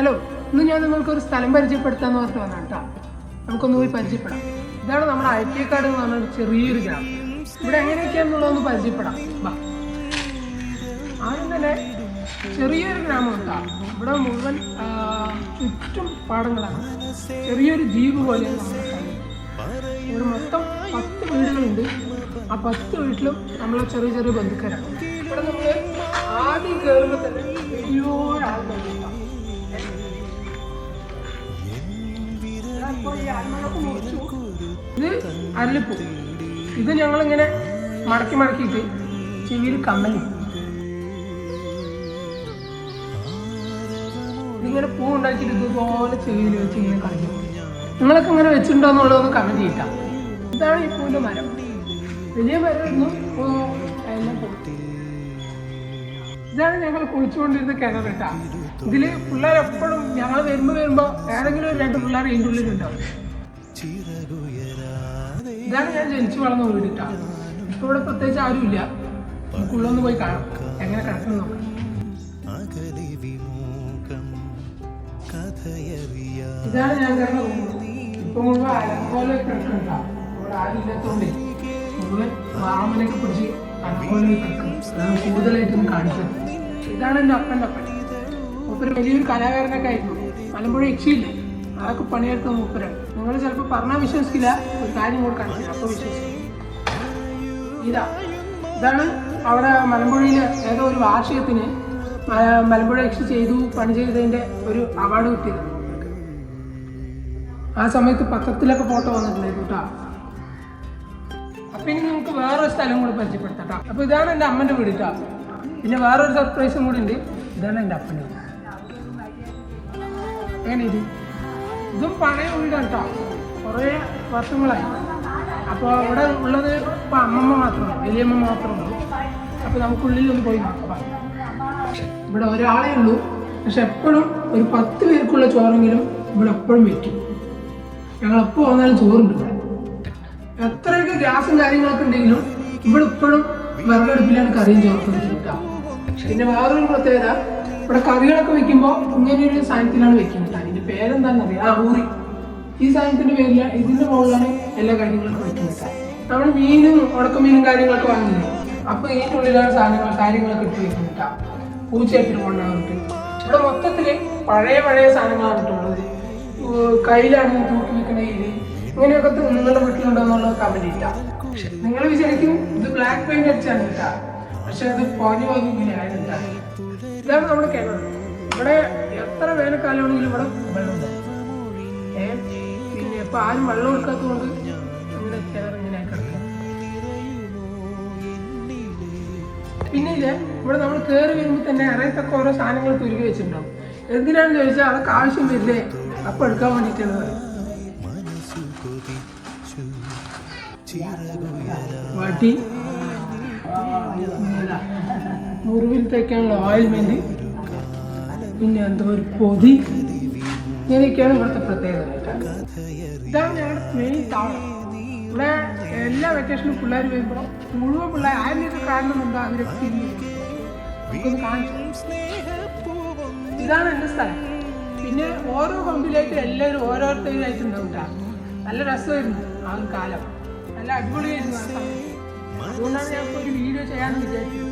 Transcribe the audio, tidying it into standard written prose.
Hello, ഇന്ന് ഞാൻ നിങ്ങൾക്കൊരു സ്ഥലം പരിചയപ്പെടുത്താമെന്ന് പറഞ്ഞിട്ട് വന്നാണ് കേട്ടോ. നമുക്കൊന്ന് പോയി പരിചയപ്പെടാം. ഇതാണ് നമ്മുടെ ഐറ്റിയക്കാട് എന്ന് പറഞ്ഞൊരു ചെറിയൊരു ഗ്രാമം. ഇവിടെ എങ്ങനെയൊക്കെയാണെന്നുള്ളതൊന്ന് പരിചയപ്പെടാം. ആദ്യം തന്നെ ചെറിയൊരു ഗ്രാമം കേട്ടോ. ഇവിടെ മുഴുവൻ ചുറ്റും പാടങ്ങളാണ്. ചെറിയൊരു ദ്വീപ് പോലെയാണ് നമ്മുടെ സ്ഥലം. ഇവിടെ മൊത്തം 10 വീടുകളുണ്ട്. ആ 10 വീട്ടിലും നമ്മളെ ചെറിയ ചെറിയ ബന്ധുക്കാരാണ്. ഇവിടെ നമ്മൾ ആദ്യം കയറുമ്പോൾ തന്നെ വലിയൊരു ആൾക്കാരുണ്ടാവും. ഇത് അരളിപ്പൂ. ഇത് ഞങ്ങളിങ്ങനെ മടക്കിയിട്ട് ചെവിയിൽ കമ്മൽ ഇതിങ്ങനെ പൂ ഉണ്ടാക്കിയിട്ട് ഇതുപോലെ ചെവിയിൽ വെച്ച് ഇങ്ങനെ കളിക്കും. നിങ്ങളൊക്കെ ഇങ്ങനെ വെച്ചിട്ടുണ്ടോ എന്നുള്ളതൊന്ന് കമന്റ് ചെയ്യിട്ടാ. ഇതാണ് ഈ പൂവിൻ്റെ മരം. വലിയ മരമായിരുന്നു. എല്ലാം പൊട്ടി. ഇതാണ് ഞങ്ങൾ കുളിച്ചുകൊണ്ടിരുന്ന കിണർ കേട്ടാ. ഇതിൽ പിള്ളേർ എപ്പോഴും ഞങ്ങൾ വരുമ്പോൾ ഏതെങ്കിലും 2 പിള്ളേർ ഇതിൻ്റെ ഉള്ളിലുണ്ടാവും. ഇതാണ് ഞാൻ ജനിച്ചു വളർന്ന വീടിട്ടാ. ഇപ്പൊ ഇവിടെ പ്രത്യേകിച്ച് ആരുമില്ല. നമുക്കുള്ളൊന്ന് പോയി കാണാം എങ്ങനെ കിടക്കുന്നു നോക്കാം. ഇതാണ് ഞാൻ കിടന്ന ഇപ്പൊ മുഴുവൻ അലങ്കോലെ കിടക്കുന്നുണ്ടാ. ഇവിടെ ആരും ഇല്ലാത്തോണ്ടേ മുഴുവൻ വാമനൊക്കെ പിടിച്ച് അലങ്കോലെ കിടക്കുന്നു. അതാണ് കൂടുതലായിട്ടൊന്ന് കാണിച്ചത്. ഇതാണ് എൻ്റെ അപ്പൻ്റെ അപ്പൻ. മൂപ്പര് വലിയൊരു കലാകാരനൊക്കെ ആയിരുന്നു. മലമ്പുഴ യക്ഷിയില്ലേ, അതൊക്കെ പണിയെടുത്ത മൂപ്പരാണ്. നിങ്ങൾ ചിലപ്പോൾ പറഞ്ഞാൽ വിശ്വസിക്കില്ല. ഒരു കാര്യം കൂടെ കാണിച്ചില്ല, അപ്പോൾ വിശ്വസിക്കും. ഇതാണ് അവിടെ മലമ്പുഴയിൽ ഏതോ ഒരു വാർഷികത്തിന് മലമ്പുഴ യക്ഷി പണി ചെയ്തതിൻ്റെ ഒരു അവാർഡ് കിട്ടിയത്. ആ സമയത്ത് പത്രത്തിലൊക്കെ ഫോട്ടോ വന്നിട്ടുണ്ടായിരുന്നു കേട്ടോ. അപ്പം ഇനി നമുക്ക് വേറൊരു സ്ഥലം കൂടെ പരിചയപ്പെടുത്താം. അപ്പോൾ ഇതാണ് എൻ്റെ അമ്മൻ്റെ വീട് കേട്ടോ. പിന്നെ വേറൊരു സർപ്രൈസും കൂടി ഉണ്ട്. ഇതാണ് എൻ്റെ അപ്പൻ്റെ വീട്. എങ്ങനെ ഇതും പഴയ വീടാണ് കേട്ടോ. കുറേ വർഷങ്ങളായി. അപ്പോൾ ഇവിടെ ഉള്ളത് ഇപ്പം അമ്മമ്മ മാത്രമേ, വലിയമ്മ മാത്രമേ ഉള്ളൂ. അപ്പോൾ നമുക്കുള്ളിൽ ഒന്ന് പോയി നോക്കാം. ഇവിടെ ഒരാളേ ഉള്ളൂ. പക്ഷെ എപ്പോഴും ഒരു 10 പേർക്കുള്ള ചോറെങ്കിലും ഇവിടെ എപ്പോഴും വയ്ക്കും. ഞങ്ങൾ എപ്പോൾ വന്നാലും ചോറുണ്ട് ഇവിടെ. എത്രയൊക്കെ ഗ്യാസും കാര്യങ്ങളൊക്കെ ഉണ്ടെങ്കിലും ഇവിടെ ഇപ്പോഴും വിറകടുപ്പിലാണ് കറിയും ചോറൊക്കെ വെക്കുന്നത്. പിന്നെ വേറൊരു പ്രത്യേകത, ഇവിടെ കറികളൊക്കെ വെക്കുമ്പോൾ ഇങ്ങനെയൊരു സാധനത്തിലാണ് വെക്കുന്നത്. അതിൻ്റെ പേരെന്താണെന്നറിയാം, ഊറി. ഈ സാധനത്തിൻ്റെ പേരിൽ ഇതിൻ്റെ മുകളിലാണ് എല്ലാ കാര്യങ്ങളൊക്കെ വെക്കുന്നത്. നമ്മൾ മീനും ഉണക്കമീനും കാര്യങ്ങളൊക്കെ വാങ്ങുന്നത്. അപ്പോൾ ഇതിൻ്റെ ഉള്ളിലാണ് കാര്യങ്ങളൊക്കെ ഇട്ട് വെക്കുന്നത്. പൂച്ചയായിട്ട് കൊണ്ടാകുന്നുണ്ട്. ഇവിടെ മൊത്തത്തിൽ പഴയ സാധനങ്ങളാണ് ഇട്ടുള്ളത്. കയ്യിലാണ് തൂക്കി വെക്കുന്ന ഇത്. ഇങ്ങനെയൊക്കെ നിങ്ങളുടെ വീട്ടിലുണ്ടോ എന്നുള്ളത് കമന്റ് ഇട്ടാ. നിങ്ങൾ വിചാരിക്കും ഇത് ബ്ലാക്ക് പെയിന്റ് അടിച്ചാണ് കിട്ടാ, പക്ഷെ അത് പോഞ്ഞില്ല. ഇതാണ് നമ്മുടെ കിണർ. ഇവിടെ എത്ര വേനൽക്കാലമാണെങ്കിലും ഇവിടെ വെള്ളമുണ്ട്. പിന്നെ ഇപ്പൊ ആരും വെള്ളം എടുക്കാത്തതുകൊണ്ട് നമ്മുടെ കിണർ ഇങ്ങനെ കിടക്കുക. പിന്നെ ഇവിടെ നമ്മൾ കയറി വരുമ്പോൾ തന്നെ അറിയത്തൊക്കെ ഓരോ സാധനങ്ങൾ തുരുക്കി വെച്ചിട്ടുണ്ടാവും. എന്തിനാണെന്ന് ചോദിച്ചാൽ അതൊക്കെ ആവശ്യം വരില്ലേ, അപ്പം എടുക്കാൻ വേണ്ടിയിട്ടാണ് പറയും. വാട്ടി, മുറിവിൽ തേക്കാനുള്ള ഓയിൽമെന്റ്, പിന്നെ എന്തോ ഒരു പൊതി, ഇങ്ങനെയൊക്കെയാണ് ഇവിടുത്തെ പ്രത്യേകത. ഇതാണ് ഞങ്ങളുടെ മെയിൻ താവളം. ഇവിടെ എല്ലാ വെക്കേഷനും പിള്ളേർ വരുമ്പോൾ മുഴുവൻ പിള്ളേർ ആരെയൊക്കെ കാണണമെന്നുണ്ടോ അവരൊക്കെ കാണിച്ചു. ഇതാണ് എൻ്റെ സ്ഥലം. പിന്നെ ഓരോ കൊമ്പിലായിട്ട് എല്ലാവരും ഓരോരുത്തരായിട്ടുണ്ടാവും കേട്ടോ. നല്ല രസമായിരുന്നു ആ ഒരു കാലം. നല്ല അടിപൊളിയായിരുന്നു ആ സമയത്ത്. അതുകൊണ്ടാണ് ഞാൻ ഇപ്പോൾ ഒരു വീഡിയോ ചെയ്യാമെന്ന് വിചാരിച്ചത്.